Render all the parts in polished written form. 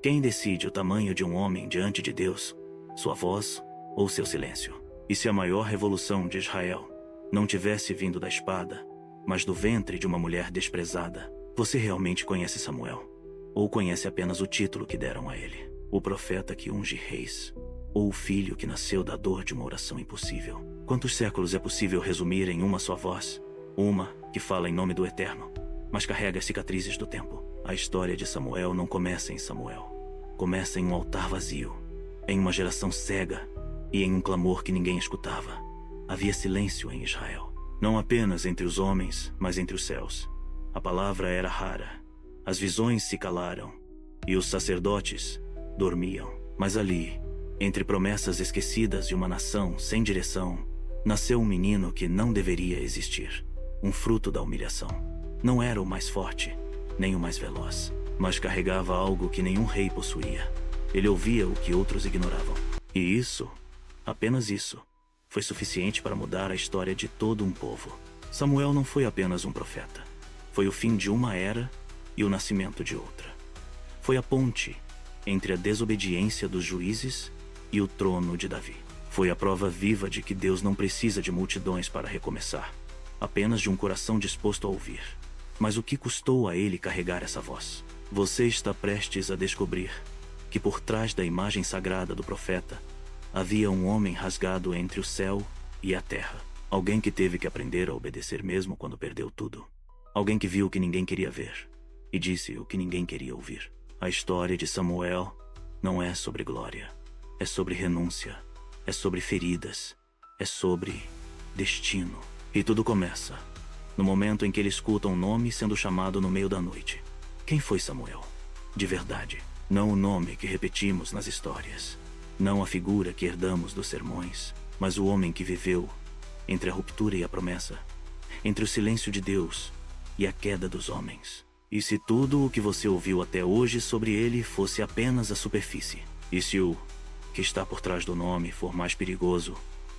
Quem decide o tamanho de um homem diante de Deus? Sua voz ou seu silêncio? E se a maior revolução de Israel não tivesse vindo da espada, mas do ventre de uma mulher desprezada, você realmente conhece Samuel? Ou conhece apenas o título que deram a ele? O profeta que unge reis? Ou o filho que nasceu da dor de uma oração impossível? Quantos séculos é possível resumir em uma só voz? Uma que fala em nome do Eterno, mas carrega as cicatrizes do tempo. A história de Samuel não começa em Samuel. Começa em um altar vazio, em uma geração cega e em um clamor que ninguém escutava. Havia silêncio em Israel, não apenas entre os homens, mas entre os céus. A palavra era rara, as visões se calaram e os sacerdotes dormiam. Mas ali, entre promessas esquecidas de uma nação sem direção, nasceu um menino que não deveria existir. Um fruto da humilhação. Não era o mais forte, nem o mais veloz, mas carregava algo que nenhum rei possuía. Ele ouvia o que outros ignoravam. E isso, apenas isso, foi suficiente para mudar a história de todo um povo. Samuel não foi apenas um profeta. Foi o fim de uma era e o nascimento de outra. Foi a ponte entre a desobediência dos juízes e o trono de Davi. Foi a prova viva de que Deus não precisa de multidões para recomeçar, apenas de um coração disposto a ouvir. Mas o que custou a ele carregar essa voz? Você está prestes a descobrir que por trás da imagem sagrada do profeta havia um homem rasgado entre o céu e a terra. Alguém que teve que aprender a obedecer mesmo quando perdeu tudo. Alguém que viu o que ninguém queria ver e disse o que ninguém queria ouvir. A história de Samuel não é sobre glória, é sobre renúncia, é sobre feridas, é sobre destino. E tudo começa no momento em que ele escuta um nome sendo chamado no meio da noite. Quem foi Samuel? De verdade. Não o nome que repetimos nas histórias. Não a figura que herdamos dos sermões, mas o homem que viveu entre a ruptura e a promessa, entre o silêncio de Deus e a queda dos homens. E se tudo o que você ouviu até hoje sobre ele fosse apenas a superfície? E se o que está por trás do nome for mais perigoso,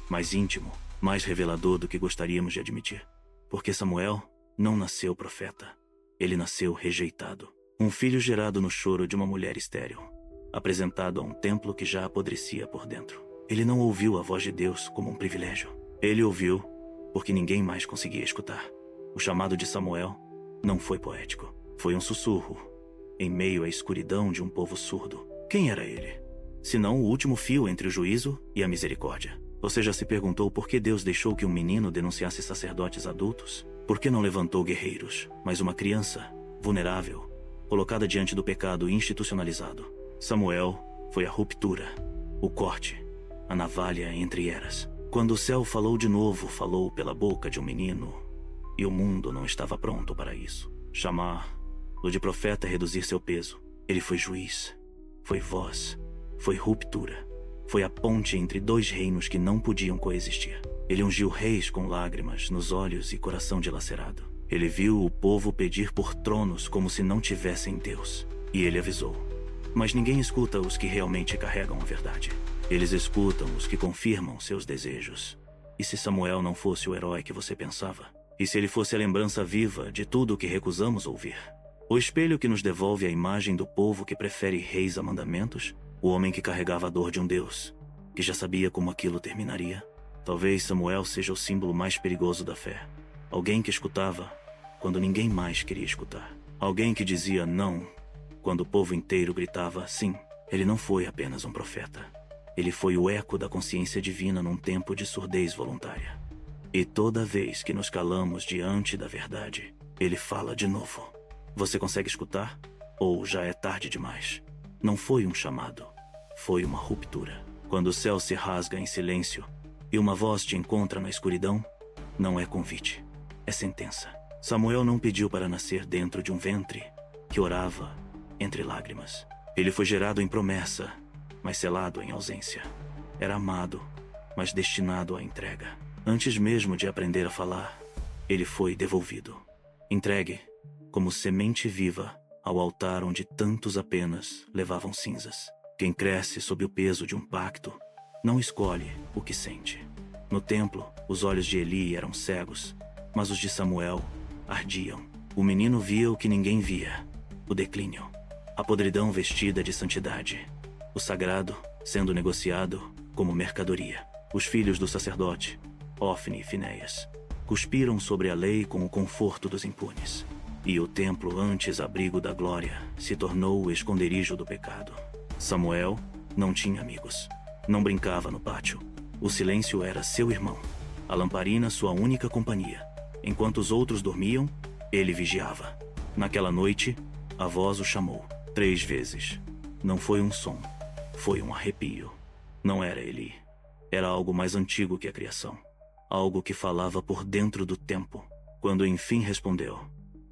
mais íntimo, mais revelador do que gostaríamos de admitir? Porque Samuel não nasceu profeta. Ele nasceu rejeitado. Um filho gerado no choro de uma mulher estéril, apresentado a um templo que já apodrecia por dentro. Ele não ouviu a voz de Deus como um privilégio. Ele ouviu porque ninguém mais conseguia escutar. O chamado de Samuel não foi poético. Foi um sussurro, em meio à escuridão de um povo surdo. Quem era ele? Senão o último fio entre o juízo e a misericórdia. Você já se perguntou por que Deus deixou que um menino denunciasse sacerdotes adultos? Por que não levantou guerreiros, mas uma criança, vulnerável, colocada diante do pecado institucionalizado? Samuel foi a ruptura, o corte, a navalha entre eras. Quando o céu falou de novo, falou pela boca de um menino, e o mundo não estava pronto para isso. Chamar-lo de profeta é reduzir seu peso. Ele foi juiz, foi voz, foi ruptura. Foi a ponte entre dois reinos que não podiam coexistir. Ele ungiu reis com lágrimas nos olhos e coração dilacerado. Ele viu o povo pedir por tronos como se não tivessem Deus. E ele avisou. Mas ninguém escuta os que realmente carregam a verdade. Eles escutam os que confirmam seus desejos. E se Samuel não fosse o herói que você pensava? E se ele fosse a lembrança viva de tudo o que recusamos ouvir? O espelho que nos devolve a imagem do povo que prefere reis a mandamentos? O homem que carregava a dor de um Deus, que já sabia como aquilo terminaria? Talvez Samuel seja o símbolo mais perigoso da fé. Alguém que escutava quando ninguém mais queria escutar. Alguém que dizia não quando o povo inteiro gritava sim. Ele não foi apenas um profeta. Ele foi o eco da consciência divina num tempo de surdez voluntária. E toda vez que nos calamos diante da verdade, ele fala de novo. Você consegue escutar? Ou já é tarde demais? Não foi um chamado, foi uma ruptura. Quando o céu se rasga em silêncio e uma voz te encontra na escuridão, não é convite, é sentença. Samuel não pediu para nascer dentro de um ventre que orava entre lágrimas. Ele foi gerado em promessa, mas selado em ausência. Era amado, mas destinado à entrega. Antes mesmo de aprender a falar, ele foi devolvido. Entregue como semente viva ao altar onde tantos apenas levavam cinzas. Quem cresce sob o peso de um pacto não escolhe o que sente. No templo, os olhos de Eli eram cegos, mas os de Samuel ardiam. O menino via o que ninguém via, o declínio. A podridão vestida de santidade. O sagrado sendo negociado como mercadoria. Os filhos do sacerdote, Ofni e Finéias, cuspiram sobre a lei com o conforto dos impunes. E o templo, antes abrigo da glória, se tornou o esconderijo do pecado. Samuel não tinha amigos. Não brincava no pátio. O silêncio era seu irmão. A lamparina sua única companhia. Enquanto os outros dormiam, ele vigiava. Naquela noite, a voz o chamou 3 vezes. Não foi um som. Foi um arrepio. Não era Eli. Era algo mais antigo que a criação. Algo que falava por dentro do tempo. Quando enfim respondeu: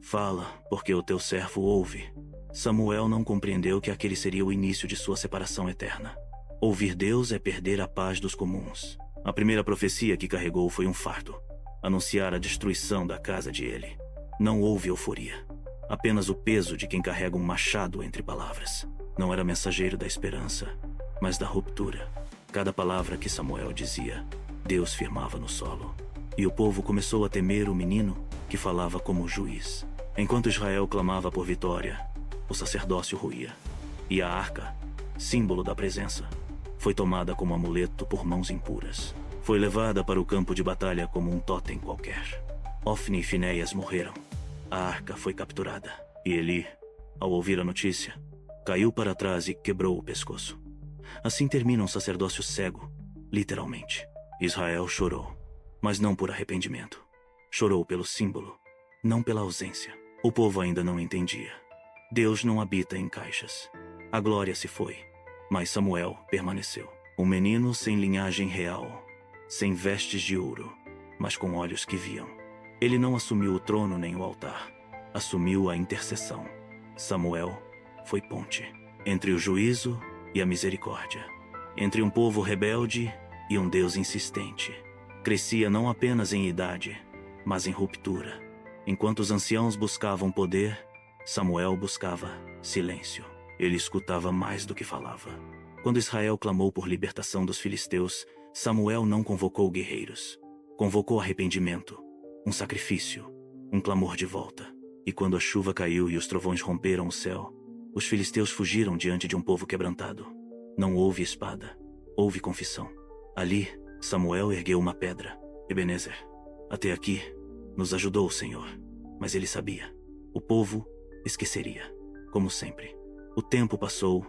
"Fala, porque o teu servo ouve." Samuel não compreendeu que aquele seria o início de sua separação eterna. Ouvir Deus é perder a paz dos comuns. A primeira profecia que carregou foi um fardo. Anunciar a destruição da casa de Eli. Não houve euforia. Apenas o peso de quem carrega um machado entre palavras. Não era mensageiro da esperança, mas da ruptura. Cada palavra que Samuel dizia, Deus firmava no solo. E o povo começou a temer o menino que falava como juiz. Enquanto Israel clamava por vitória, o sacerdócio ruía. E a arca, símbolo da presença, foi tomada como amuleto por mãos impuras. Foi levada para o campo de batalha como um totem qualquer. Ofni e Finéias morreram. A arca foi capturada. E Eli, ao ouvir a notícia, caiu para trás e quebrou o pescoço. Assim termina um sacerdócio cego, literalmente. Israel chorou, mas não por arrependimento. Chorou pelo símbolo, não pela ausência. O povo ainda não entendia. Deus não habita em caixas. A glória se foi, mas Samuel permaneceu. Um menino sem linhagem real, sem vestes de ouro, mas com olhos que viam. Ele não assumiu o trono nem o altar. Assumiu a intercessão. Samuel foi ponte entre o juízo e a misericórdia. Entre um povo rebelde e um Deus insistente. Crescia não apenas em idade, mas em ruptura. Enquanto os anciãos buscavam poder, Samuel buscava silêncio. Ele escutava mais do que falava. Quando Israel clamou por libertação dos filisteus, Samuel não convocou guerreiros. Convocou arrependimento, um sacrifício, um clamor de volta. E quando a chuva caiu e os trovões romperam o céu, os filisteus fugiram diante de um povo quebrantado. Não houve espada, houve confissão. Ali, Samuel ergueu uma pedra. Ebenezer, até aqui, nos ajudou o Senhor. Mas ele sabia. O povo esqueceria, como sempre. O tempo passou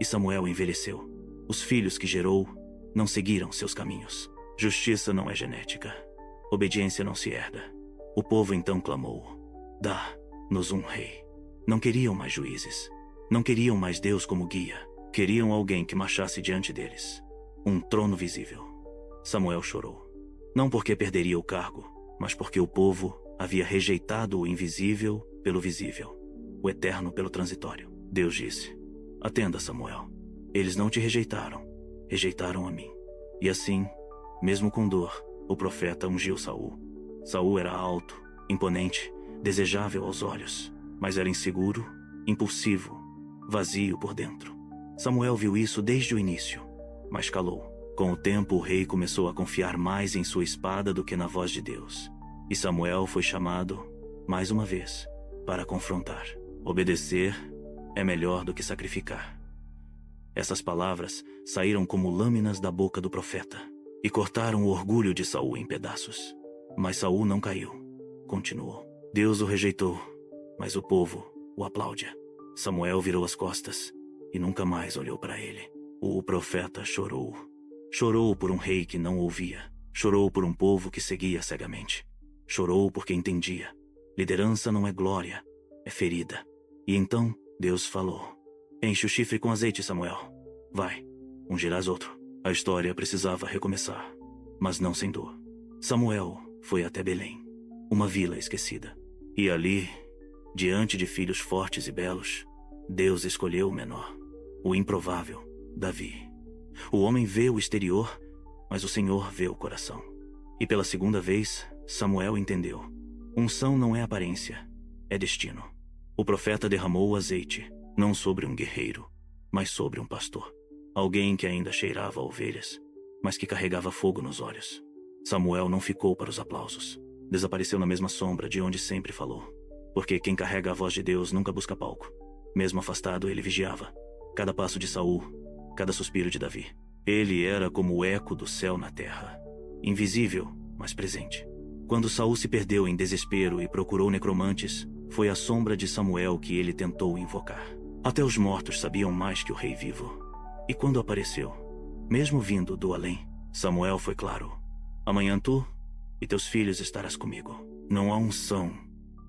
e Samuel envelheceu. Os filhos que gerou não seguiram seus caminhos. Justiça não é genética. Obediência não se herda. O povo então clamou: "Dá-nos um rei." Não queriam mais juízes. Não queriam mais Deus como guia. Queriam alguém que marchasse diante deles. Um trono visível. Samuel chorou. Não porque perderia o cargo, mas porque o povo havia rejeitado o invisível pelo visível, o eterno pelo transitório. Deus disse: "Atenda, Samuel. Eles não te rejeitaram, rejeitaram a mim." E assim, mesmo com dor, o profeta ungiu Saul. Saul era alto, imponente, desejável aos olhos, mas era inseguro, impulsivo, vazio por dentro. Samuel viu isso desde o início, mas calou. Com o tempo, o rei começou a confiar mais em sua espada do que na voz de Deus. E Samuel foi chamado, mais uma vez, para confrontar. Obedecer é melhor do que sacrificar. Essas palavras saíram como lâminas da boca do profeta e cortaram o orgulho de Saul em pedaços. Mas Saul não caiu. Continuou. Deus o rejeitou, mas o povo o aplaude. Samuel virou as costas e nunca mais olhou para ele. O profeta chorou. Chorou por um rei que não ouvia. Chorou por um povo que seguia cegamente. Chorou porque entendia. Liderança não é glória, é ferida. E então Deus falou: "Enche o chifre com azeite, Samuel. Vai, ungirás outro." A história precisava recomeçar, mas não sem dor. Samuel foi até Belém, uma vila esquecida. E ali, diante de filhos fortes e belos, Deus escolheu o menor, o improvável, Davi. O homem vê o exterior, mas o Senhor vê o coração. E pela segunda vez, Samuel entendeu. Unção não é aparência, é destino. O profeta derramou o azeite, não sobre um guerreiro, mas sobre um pastor. Alguém que ainda cheirava a ovelhas, mas que carregava fogo nos olhos. Samuel não ficou para os aplausos. Desapareceu na mesma sombra de onde sempre falou. Porque quem carrega a voz de Deus nunca busca palco. Mesmo afastado, ele vigiava. Cada passo de Saul, cada suspiro de Davi. Ele era como o eco do céu na terra. Invisível, mas presente. Quando Saul se perdeu em desespero e procurou necromantes, foi a sombra de Samuel que ele tentou invocar. Até os mortos sabiam mais que o rei vivo. E quando apareceu, mesmo vindo do além, Samuel foi claro. Amanhã tu e teus filhos estarás comigo. Não há unção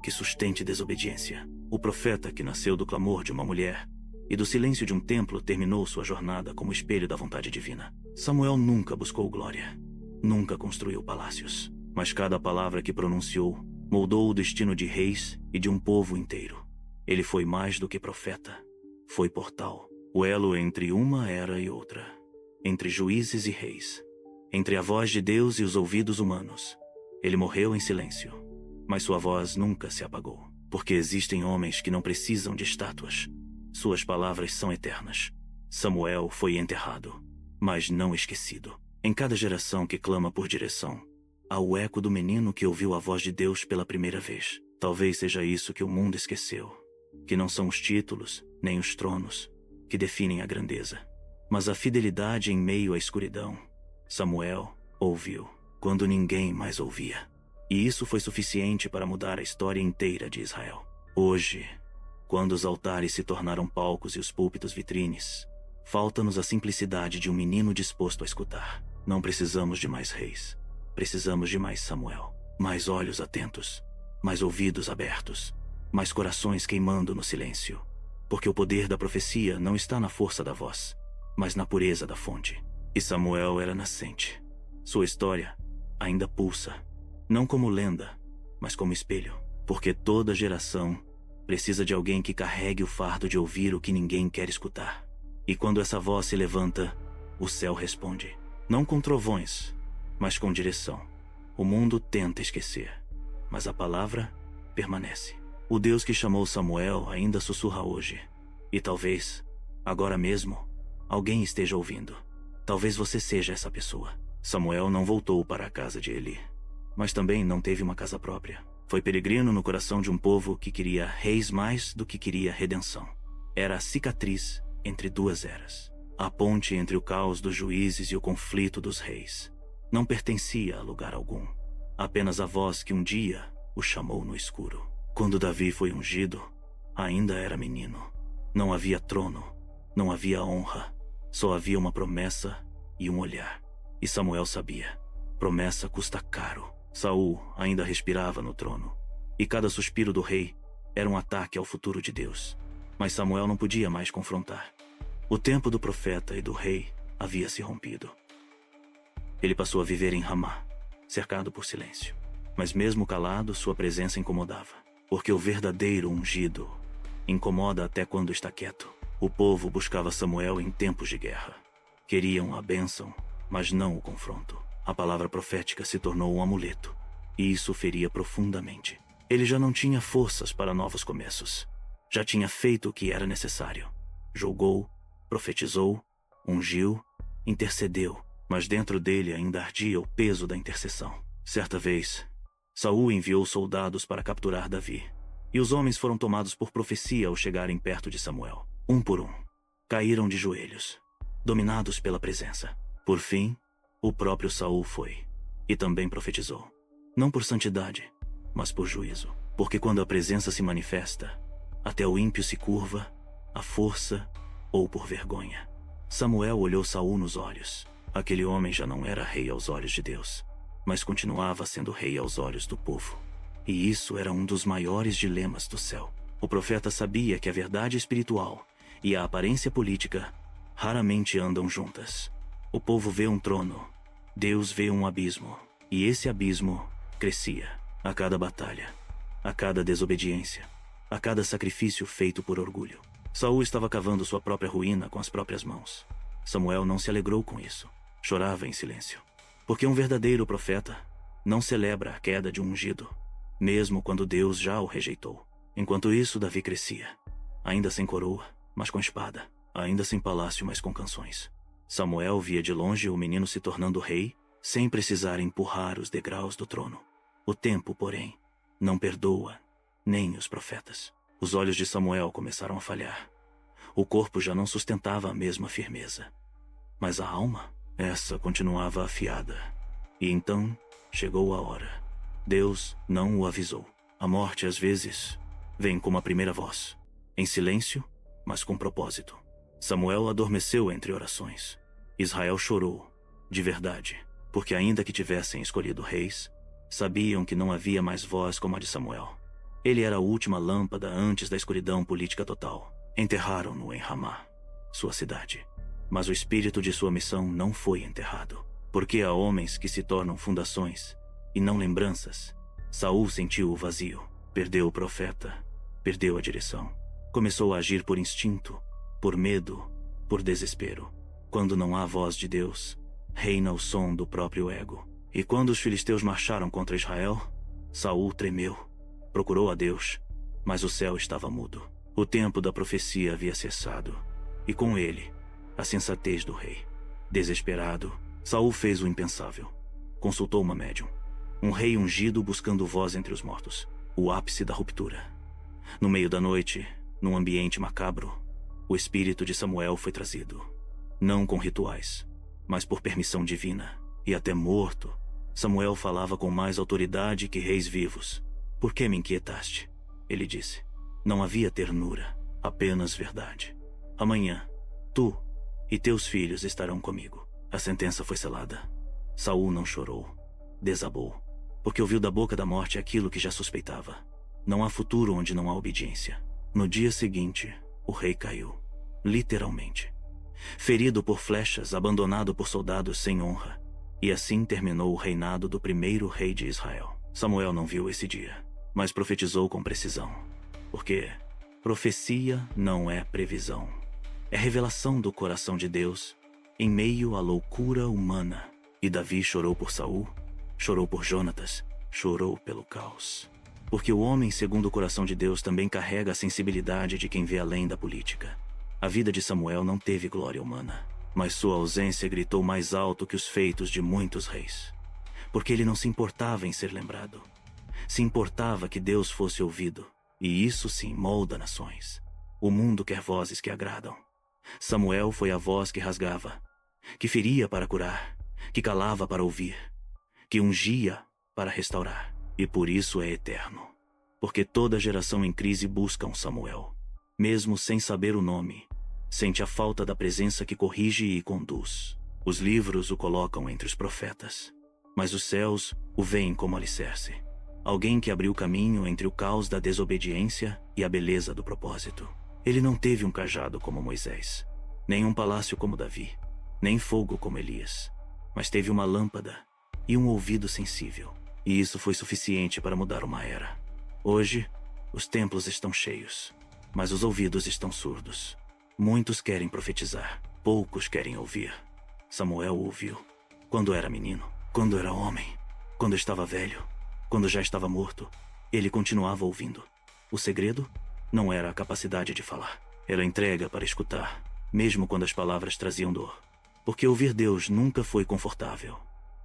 que sustente desobediência. O profeta que nasceu do clamor de uma mulher e do silêncio de um templo terminou sua jornada como espelho da vontade divina. Samuel nunca buscou glória, nunca construiu palácios, mas cada palavra que pronunciou moldou o destino de reis e de um povo inteiro. Ele foi mais do que profeta, foi portal, o elo entre uma era e outra, entre juízes e reis, entre a voz de Deus e os ouvidos humanos. Ele morreu em silêncio, mas sua voz nunca se apagou, porque existem homens que não precisam de estátuas. Suas palavras são eternas. Samuel foi enterrado, mas não esquecido. Em cada geração que clama por direção, há o eco do menino que ouviu a voz de Deus pela primeira vez. Talvez seja isso que o mundo esqueceu, que não são os títulos, nem os tronos, que definem a grandeza, mas a fidelidade em meio à escuridão. Samuel ouviu quando ninguém mais ouvia. E isso foi suficiente para mudar a história inteira de Israel. Hoje, quando os altares se tornaram palcos e os púlpitos vitrines, falta-nos a simplicidade de um menino disposto a escutar. Não precisamos de mais reis. Precisamos de mais Samuel. Mais olhos atentos, mais ouvidos abertos, mais corações queimando no silêncio. Porque o poder da profecia não está na força da voz, mas na pureza da fonte. E Samuel era nascente. Sua história ainda pulsa, não como lenda, mas como espelho. Porque toda geração precisa de alguém que carregue o fardo de ouvir o que ninguém quer escutar. E quando essa voz se levanta, o céu responde. Não com trovões, mas com direção. O mundo tenta esquecer, mas a palavra permanece. O Deus que chamou Samuel ainda sussurra hoje. E talvez, agora mesmo, alguém esteja ouvindo. Talvez você seja essa pessoa. Samuel não voltou para a casa de Eli, mas também não teve uma casa própria. Foi peregrino no coração de um povo que queria reis mais do que queria redenção. Era a cicatriz entre duas eras. A ponte entre o caos dos juízes e o conflito dos reis. Não pertencia a lugar algum. Apenas a voz que um dia o chamou no escuro. Quando Davi foi ungido, ainda era menino. Não havia trono, não havia honra. Só havia uma promessa e um olhar. E Samuel sabia. Promessa custa caro. Saul ainda respirava no trono. E cada suspiro do rei era um ataque ao futuro de Deus. Mas Samuel não podia mais confrontar. O tempo do profeta e do rei havia se rompido. Ele passou a viver em Ramá, cercado por silêncio. Mas mesmo calado, sua presença incomodava. Porque o verdadeiro ungido incomoda até quando está quieto. O povo buscava Samuel em tempos de guerra. Queriam a bênção, mas não o confronto. A palavra profética se tornou um amuleto, e isso feria profundamente. Ele já não tinha forças para novos começos. Já tinha feito o que era necessário. Julgou, profetizou, ungiu, intercedeu, mas dentro dele ainda ardia o peso da intercessão. Certa vez, Saul enviou soldados para capturar Davi, e os homens foram tomados por profecia ao chegarem perto de Samuel. Um por um, caíram de joelhos, dominados pela presença. Por fim, o próprio Saul foi, e também profetizou. Não por santidade, mas por juízo. Porque quando a presença se manifesta, até o ímpio se curva, à força ou por vergonha. Samuel olhou Saul nos olhos. Aquele homem já não era rei aos olhos de Deus, mas continuava sendo rei aos olhos do povo. E isso era um dos maiores dilemas do céu. O profeta sabia que a verdade espiritual e a aparência política raramente andam juntas. O povo vê um trono, Deus vê um abismo, e esse abismo crescia a cada batalha, a cada desobediência, a cada sacrifício feito por orgulho. Saul estava cavando sua própria ruína com as próprias mãos. Samuel não se alegrou com isso, chorava em silêncio. Porque um verdadeiro profeta não celebra a queda de um ungido, mesmo quando Deus já o rejeitou. Enquanto isso, Davi crescia, ainda sem coroa, mas com espada, ainda sem palácio, mas com canções. Samuel via de longe o menino se tornando rei, sem precisar empurrar os degraus do trono. O tempo, porém, não perdoa nem os profetas. Os olhos de Samuel começaram a falhar. O corpo já não sustentava a mesma firmeza. Mas a alma, essa continuava afiada. E então chegou a hora. Deus não o avisou. A morte, às vezes, vem como a primeira voz. Em silêncio, mas com propósito. Samuel adormeceu entre orações. Israel chorou, de verdade, porque ainda que tivessem escolhido reis, sabiam que não havia mais voz como a de Samuel. Ele era a última lâmpada antes da escuridão política total. Enterraram-no em Ramá, sua cidade. Mas o espírito de sua missão não foi enterrado. Porque há homens que se tornam fundações e não lembranças. Saul sentiu o vazio, perdeu o profeta, perdeu a direção. Começou a agir por instinto, por medo, por desespero. Quando não há voz de Deus, reina o som do próprio ego. E quando os filisteus marcharam contra Israel, Saul tremeu, procurou a Deus, mas o céu estava mudo. O tempo da profecia havia cessado, e com ele, a sensatez do rei. Desesperado, Saul fez o impensável. Consultou uma médium. Um rei ungido buscando voz entre os mortos. O ápice da ruptura. No meio da noite, num ambiente macabro, o espírito de Samuel foi trazido. Não com rituais, mas por permissão divina. E até morto, Samuel falava com mais autoridade que reis vivos. Por que me inquietaste? Ele disse. Não havia ternura, apenas verdade. Amanhã, tu e teus filhos estarão comigo. A sentença foi selada. Saul não chorou, desabou, porque ouviu da boca da morte aquilo que já suspeitava. Não há futuro onde não há obediência. No dia seguinte, o rei caiu, literalmente. Ferido por flechas, abandonado por soldados sem honra. E assim terminou o reinado do primeiro rei de Israel. Samuel não viu esse dia, mas profetizou com precisão. Porque profecia não é previsão. É revelação do coração de Deus em meio à loucura humana. E Davi chorou por Saul, chorou por Jonatas, chorou pelo caos. Porque o homem segundo o coração de Deus também carrega a sensibilidade de quem vê além da política. A vida de Samuel não teve glória humana, mas sua ausência gritou mais alto que os feitos de muitos reis. Porque ele não se importava em ser lembrado. Se importava que Deus fosse ouvido. E isso sim molda nações. O mundo quer vozes que agradam. Samuel foi a voz que rasgava, que feria para curar, que calava para ouvir, que ungia para restaurar. E por isso é eterno. Porque toda geração em crise busca um Samuel. Mesmo sem saber o nome, sente a falta da presença que corrige e conduz. Os livros o colocam entre os profetas, mas os céus o veem como alicerce. Alguém que abriu caminho entre o caos da desobediência e a beleza do propósito. Ele não teve um cajado como Moisés, nem um palácio como Davi, nem fogo como Elias, mas teve uma lâmpada e um ouvido sensível. E isso foi suficiente para mudar uma era. Hoje, os templos estão cheios, mas os ouvidos estão surdos. Muitos querem profetizar, poucos querem ouvir. Samuel ouviu. Quando era menino, quando era homem, quando estava velho, quando já estava morto, ele continuava ouvindo. O segredo não era a capacidade de falar, era a entrega para escutar, mesmo quando as palavras traziam dor. Porque ouvir Deus nunca foi confortável,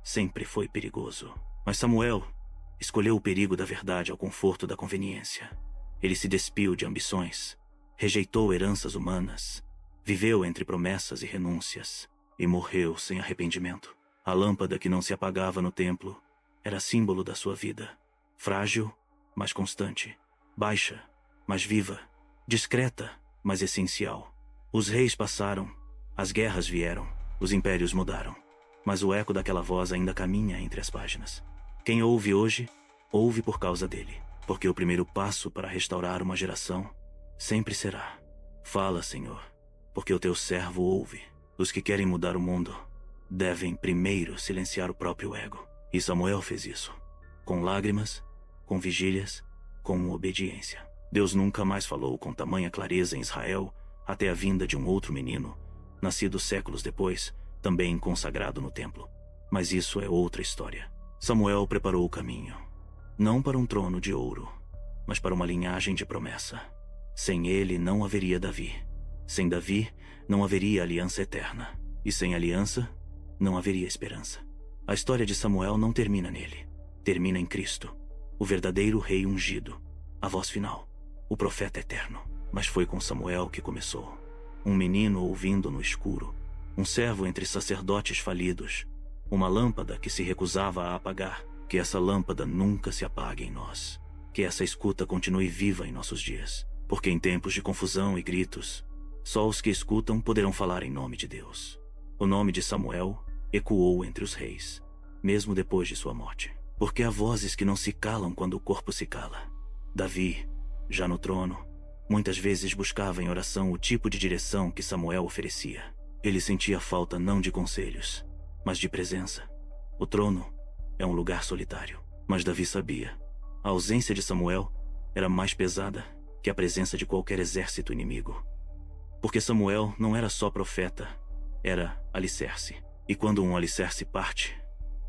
sempre foi perigoso. Mas Samuel escolheu o perigo da verdade ao conforto da conveniência. Ele se despiu de ambições, rejeitou heranças humanas, viveu entre promessas e renúncias, e morreu sem arrependimento. A lâmpada que não se apagava no templo era símbolo da sua vida. Frágil, mas constante. Baixa, mas viva. Discreta, mas essencial. Os reis passaram, as guerras vieram, os impérios mudaram. Mas o eco daquela voz ainda caminha entre as páginas. Quem ouve hoje, ouve por causa dele. Porque o primeiro passo para restaurar uma geração sempre será: fala, Senhor, porque o teu servo ouve. Os que querem mudar o mundo devem primeiro silenciar o próprio ego. E Samuel fez isso, com lágrimas, com vigílias, com obediência. Deus nunca mais falou com tamanha clareza em Israel até a vinda de um outro menino, nascido séculos depois, também consagrado no templo. Mas isso é outra história. Samuel preparou o caminho, não para um trono de ouro, mas para uma linhagem de promessa. Sem ele não haveria Davi. Sem Davi não haveria aliança eterna. E sem aliança não haveria esperança. A história de Samuel não termina nele. Termina em Cristo, o verdadeiro rei ungido, a voz final. o profeta eterno. Mas foi com Samuel que começou. Um menino ouvindo no escuro, um servo entre sacerdotes falidos, uma lâmpada que se recusava a apagar. Que essa lâmpada nunca se apague em nós. Que essa escuta continue viva em nossos dias. Porque em tempos de confusão e gritos, só os que escutam poderão falar em nome de Deus. O nome de Samuel ecoou entre os reis, mesmo depois de sua morte. Porque há vozes que não se calam quando o corpo se cala. Davi, já no trono, muitas vezes buscava em oração o tipo de direção que Samuel oferecia. Ele sentia falta não de conselhos, mas de presença. O trono é um lugar solitário, mas Davi sabia. A ausência de Samuel era mais pesada que a presença de qualquer exército inimigo. Porque Samuel não era só profeta, era alicerce. E quando um alicerce parte,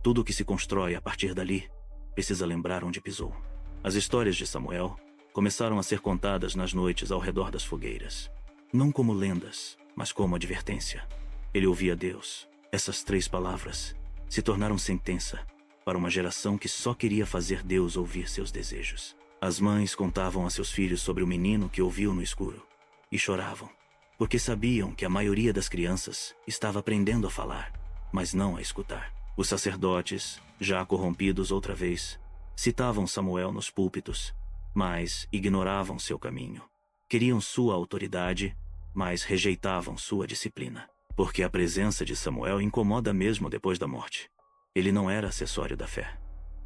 tudo o que se constrói a partir dali precisa lembrar onde pisou. As histórias de Samuel começaram a ser contadas nas noites ao redor das fogueiras. Não como lendas, mas como advertência. Ele ouvia Deus. Essas 3 palavras se tornaram sentença para uma geração que só queria fazer Deus ouvir seus desejos. As mães contavam a seus filhos sobre o menino que ouviu no escuro e choravam, porque sabiam que a maioria das crianças estava aprendendo a falar, mas não a escutar. Os sacerdotes, já corrompidos outra vez, citavam Samuel nos púlpitos, mas ignoravam seu caminho. Queriam sua autoridade, mas rejeitavam sua disciplina. Porque a presença de Samuel incomoda mesmo depois da morte. Ele não era acessório da fé,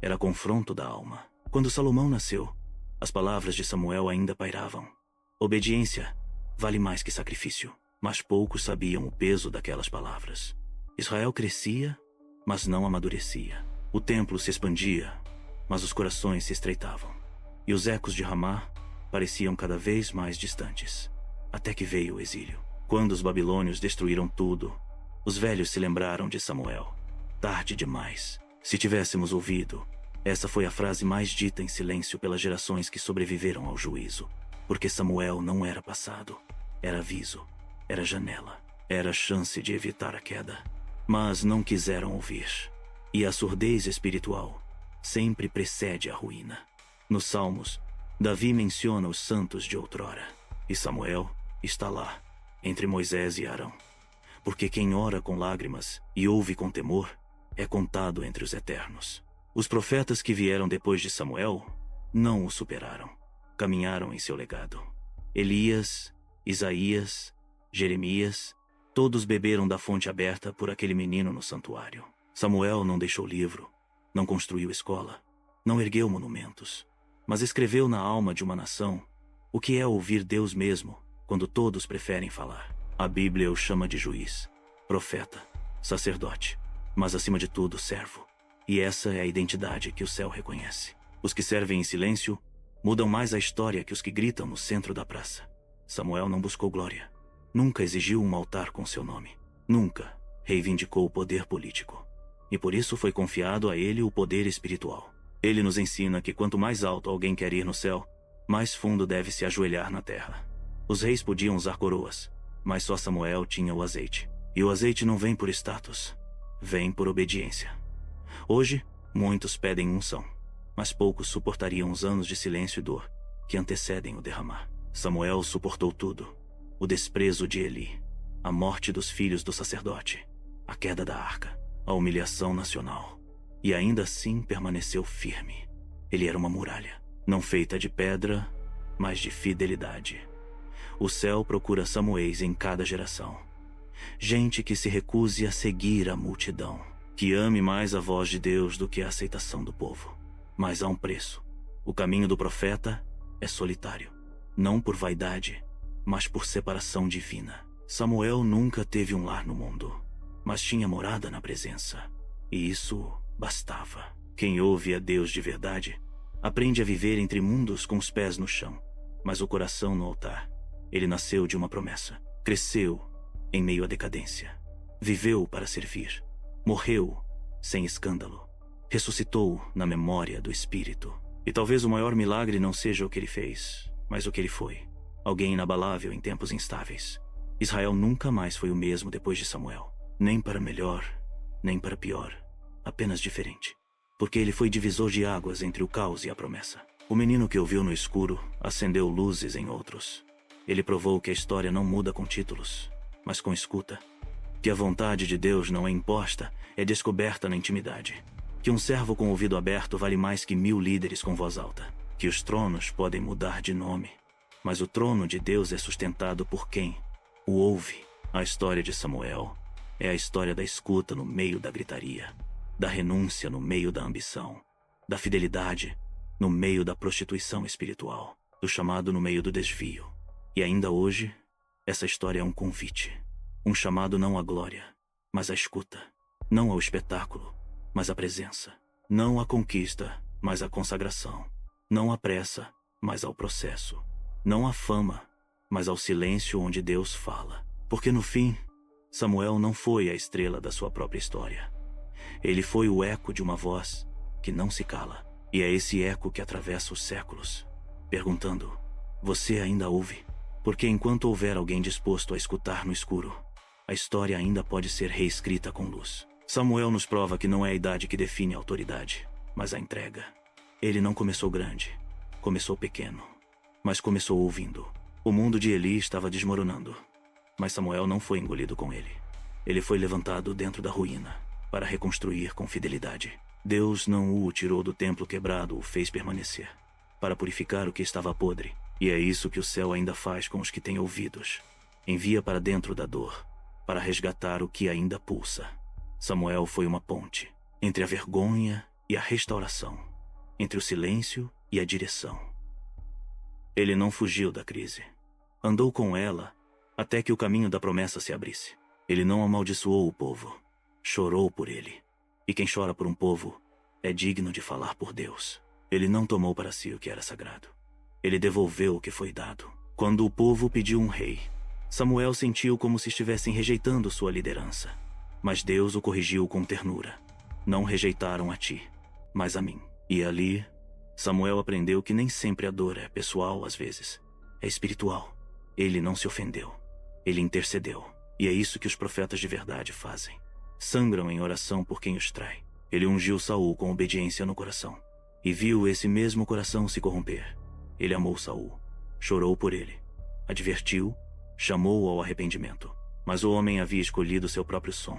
era confronto da alma. Quando Salomão nasceu, as palavras de Samuel ainda pairavam. Obediência vale mais que sacrifício, mas poucos sabiam o peso daquelas palavras. Israel crescia, mas não amadurecia. O templo se expandia, mas os corações se estreitavam. E os ecos de Ramá pareciam cada vez mais distantes. Até que veio o exílio. Quando os babilônios destruíram tudo, os velhos se lembraram de Samuel. Tarde demais. Se tivéssemos ouvido, essa foi a frase mais dita em silêncio pelas gerações que sobreviveram ao juízo. Porque Samuel não era passado, era aviso, era janela, era chance de evitar a queda. Mas não quiseram ouvir. E a surdez espiritual sempre precede a ruína. Nos Salmos, Davi menciona os santos de outrora. E Samuel está lá, entre Moisés e Arão. Porque quem ora com lágrimas e ouve com temor é contado entre os eternos. Os profetas que vieram depois de Samuel não o superaram. Caminharam em seu legado. Elias, Isaías, Jeremias, todos beberam da fonte aberta por aquele menino no santuário. Samuel não deixou livro, não construiu escola, não ergueu monumentos, mas escreveu na alma de uma nação o que é ouvir Deus mesmo quando todos preferem falar. A Bíblia o chama de juiz, profeta, sacerdote, mas acima de tudo servo. E essa é a identidade que o céu reconhece. Os que servem em silêncio mudam mais a história que os que gritam no centro da praça. Samuel não buscou glória. Nunca exigiu um altar com seu nome. Nunca reivindicou o poder político. E por isso foi confiado a ele o poder espiritual. Ele nos ensina que quanto mais alto alguém quer ir no céu, mais fundo deve se ajoelhar na terra. Os reis podiam usar coroas, mas só Samuel tinha o azeite. E o azeite não vem por status, vem por obediência. Hoje, muitos pedem unção, mas poucos suportariam os anos de silêncio e dor que antecedem o derramar. Samuel suportou tudo: o desprezo de Eli, a morte dos filhos do sacerdote, a queda da arca, a humilhação nacional. E ainda assim permaneceu firme. Ele era uma muralha, não feita de pedra, mas de fidelidade. O céu procura Samuéis em cada geração. Gente que se recuse a seguir a multidão, que ame mais a voz de Deus do que a aceitação do povo. Mas há um preço. O caminho do profeta é solitário, não por vaidade, mas por separação divina. Samuel nunca teve um lar no mundo, mas tinha morada na presença. E isso bastava. Quem ouve a Deus de verdade aprende a viver entre mundos com os pés no chão, mas o coração no altar. Ele nasceu de uma promessa, cresceu em meio à decadência, viveu para servir, morreu sem escândalo, ressuscitou na memória do Espírito. E talvez o maior milagre não seja o que ele fez, mas o que ele foi: alguém inabalável em tempos instáveis. Israel nunca mais foi o mesmo depois de Samuel, nem para melhor, nem para pior, apenas diferente, porque ele foi divisor de águas entre o caos e a promessa. O menino que ouviu no escuro acendeu luzes em outros. Ele provou que a história não muda com títulos, mas com escuta. Que a vontade de Deus não é imposta, é descoberta na intimidade. Que um servo com o ouvido aberto vale mais que 1000 líderes com voz alta. Que os tronos podem mudar de nome, mas o trono de Deus é sustentado por quem o ouve. A história de Samuel é a história da escuta no meio da gritaria, da renúncia no meio da ambição, da fidelidade no meio da prostituição espiritual, do chamado no meio do desvio. E ainda hoje, essa história é um convite. Um chamado não à glória, mas à escuta. Não ao espetáculo, mas à presença. Não à conquista, mas à consagração. Não à pressa, mas ao processo. Não à fama, mas ao silêncio onde Deus fala. Porque no fim, Samuel não foi a estrela da sua própria história. Ele foi o eco de uma voz que não se cala. E é esse eco que atravessa os séculos, perguntando: você ainda ouve? Porque enquanto houver alguém disposto a escutar no escuro, a história ainda pode ser reescrita com luz. Samuel nos prova que não é a idade que define a autoridade, mas a entrega. Ele não começou grande, começou pequeno, mas começou ouvindo. O mundo de Eli estava desmoronando, mas Samuel não foi engolido com ele. Ele foi levantado dentro da ruína para reconstruir com fidelidade. Deus não o tirou do templo quebrado, o fez permanecer, para purificar o que estava podre. E é isso que o céu ainda faz com os que têm ouvidos. Envia para dentro da dor, para resgatar o que ainda pulsa. Samuel foi uma ponte entre a vergonha e a restauração, entre o silêncio e a direção. Ele não fugiu da crise. Andou com ela até que o caminho da promessa se abrisse. Ele não amaldiçoou o povo, chorou por ele. E quem chora por um povo é digno de falar por Deus. Ele não tomou para si o que era sagrado. Ele devolveu o que foi dado. Quando o povo pediu um rei, Samuel sentiu como se estivessem rejeitando sua liderança. Mas Deus o corrigiu com ternura. Não rejeitaram a ti, mas a mim. E ali, Samuel aprendeu que nem sempre a dor é pessoal às vezes. É espiritual. Ele não se ofendeu. Ele intercedeu. E é isso que os profetas de verdade fazem. Sangram em oração por quem os trai. Ele ungiu Saul com obediência no coração. E viu esse mesmo coração se corromper. Ele amou Saul. Chorou por ele. Advertiu, chamou-o ao arrependimento. Mas o homem havia escolhido seu próprio som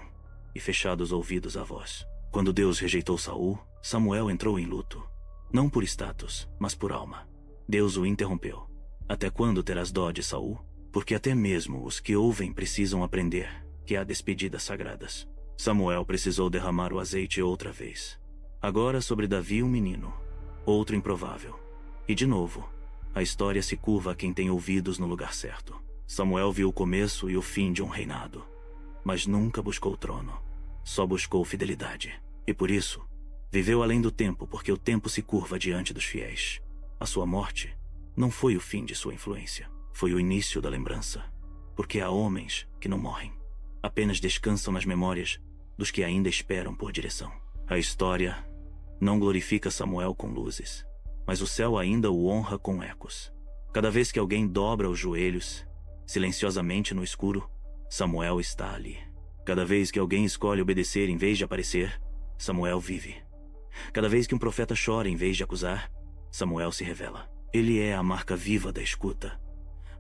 e fechado os ouvidos à voz. Quando Deus rejeitou Saul, Samuel entrou em luto. Não por status, mas por alma. Deus o interrompeu. Até quando terás dó de Saul? Porque até mesmo os que ouvem precisam aprender que há despedidas sagradas. Samuel precisou derramar o azeite outra vez. Agora sobre Davi um menino, outro improvável. E de novo, a história se curva a quem tem ouvidos no lugar certo. Samuel viu o começo e o fim de um reinado, mas nunca buscou o trono. Só buscou fidelidade. E por isso, viveu além do tempo, porque o tempo se curva diante dos fiéis. A sua morte não foi o fim de sua influência, foi o início da lembrança. Porque há homens que não morrem, apenas descansam nas memórias dos que ainda esperam por direção. A história não glorifica Samuel com luzes, mas o céu ainda o honra com ecos. Cada vez que alguém dobra os joelhos, silenciosamente no escuro, Samuel está ali. Cada vez que alguém escolhe obedecer em vez de aparecer, Samuel vive. Cada vez que um profeta chora em vez de acusar, Samuel se revela. Ele é a marca viva da escuta,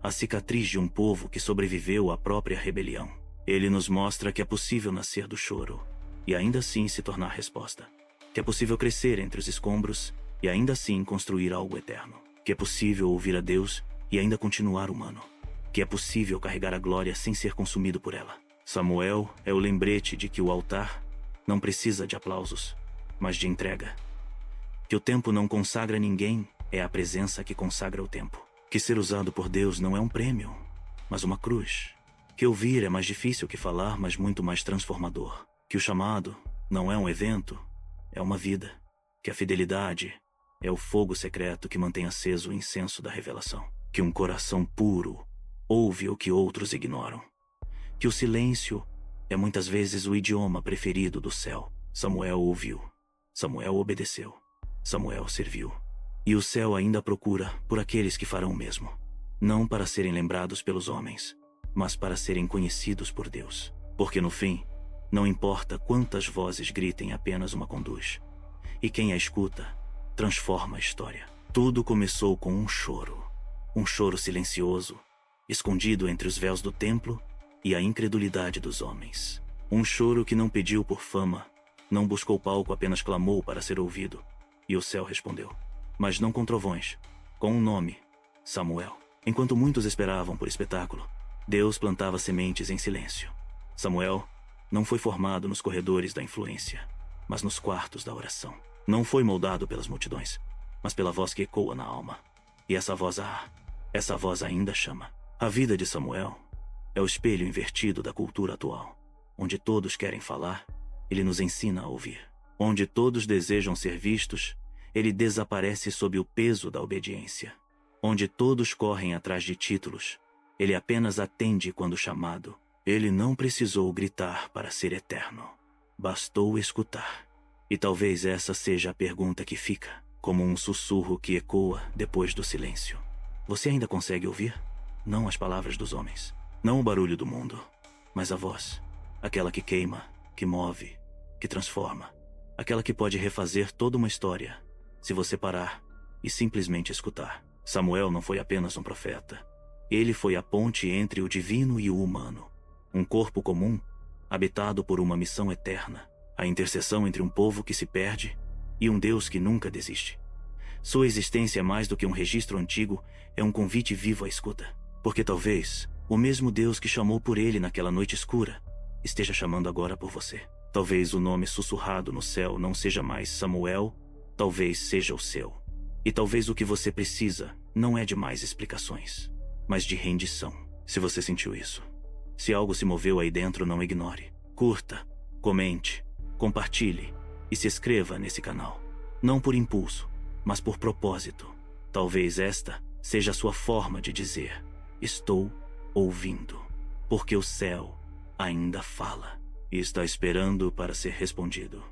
a cicatriz de um povo que sobreviveu à própria rebelião. Ele nos mostra que é possível nascer do choro e ainda assim se tornar resposta. Que é possível crescer entre os escombros e ainda assim construir algo eterno. Que é possível ouvir a Deus e ainda continuar humano. Que é possível carregar a glória sem ser consumido por ela. Samuel é o lembrete de que o altar não precisa de aplausos, mas de entrega. Que o tempo não consagra ninguém, é a presença que consagra o tempo. Que ser usado por Deus não é um prêmio, mas uma cruz. Que ouvir é mais difícil que falar, mas muito mais transformador. Que o chamado não é um evento, é uma vida. Que a fidelidade é o fogo secreto que mantém aceso o incenso da revelação. Que um coração puro ouve o que outros ignoram. Que o silêncio é muitas vezes o idioma preferido do céu. Samuel ouviu. Samuel obedeceu. Samuel serviu. E o céu ainda procura por aqueles que farão o mesmo. Não para serem lembrados pelos homens, mas para serem conhecidos por Deus. Porque no fim, não importa quantas vozes gritem, apenas uma conduz. E quem a escuta, transforma a história. Tudo começou com um choro silencioso, escondido entre os véus do templo e a incredulidade dos homens. Um choro que não pediu por fama, não buscou palco, apenas clamou para ser ouvido. E o céu respondeu, mas não com trovões, com um nome, Samuel. Enquanto muitos esperavam por espetáculo, Deus plantava sementes em silêncio. Samuel não foi formado nos corredores da influência, mas nos quartos da oração. Não foi moldado pelas multidões, mas pela voz que ecoa na alma. E essa voz ainda chama. A vida de Samuel é o espelho invertido da cultura atual. Onde todos querem falar, ele nos ensina a ouvir. Onde todos desejam ser vistos, ele desaparece sob o peso da obediência. Onde todos correm atrás de títulos, ele apenas atende quando chamado. Ele não precisou gritar para ser eterno. Bastou escutar. E talvez essa seja a pergunta que fica, como um sussurro que ecoa depois do silêncio. Você ainda consegue ouvir? Não as palavras dos homens, não o barulho do mundo, mas a voz. Aquela que queima, que move, que transforma. Aquela que pode refazer toda uma história, se você parar e simplesmente escutar. Samuel não foi apenas um profeta. Ele foi a ponte entre o divino e o humano. Um corpo comum, habitado por uma missão eterna. A interseção entre um povo que se perde e um Deus que nunca desiste. Sua existência é mais do que um registro antigo, é um convite vivo à escuta. Porque talvez o mesmo Deus que chamou por ele naquela noite escura esteja chamando agora por você. Talvez o nome sussurrado no céu não seja mais Samuel, talvez seja o seu. E talvez o que você precisa não é de mais explicações, mas de rendição. Se você sentiu isso, se algo se moveu aí dentro, não ignore. Curta, comente, compartilhe e se inscreva nesse canal. Não por impulso, mas por propósito. Talvez esta seja a sua forma de dizer: estou ouvindo, porque o céu ainda fala e está esperando para ser respondido.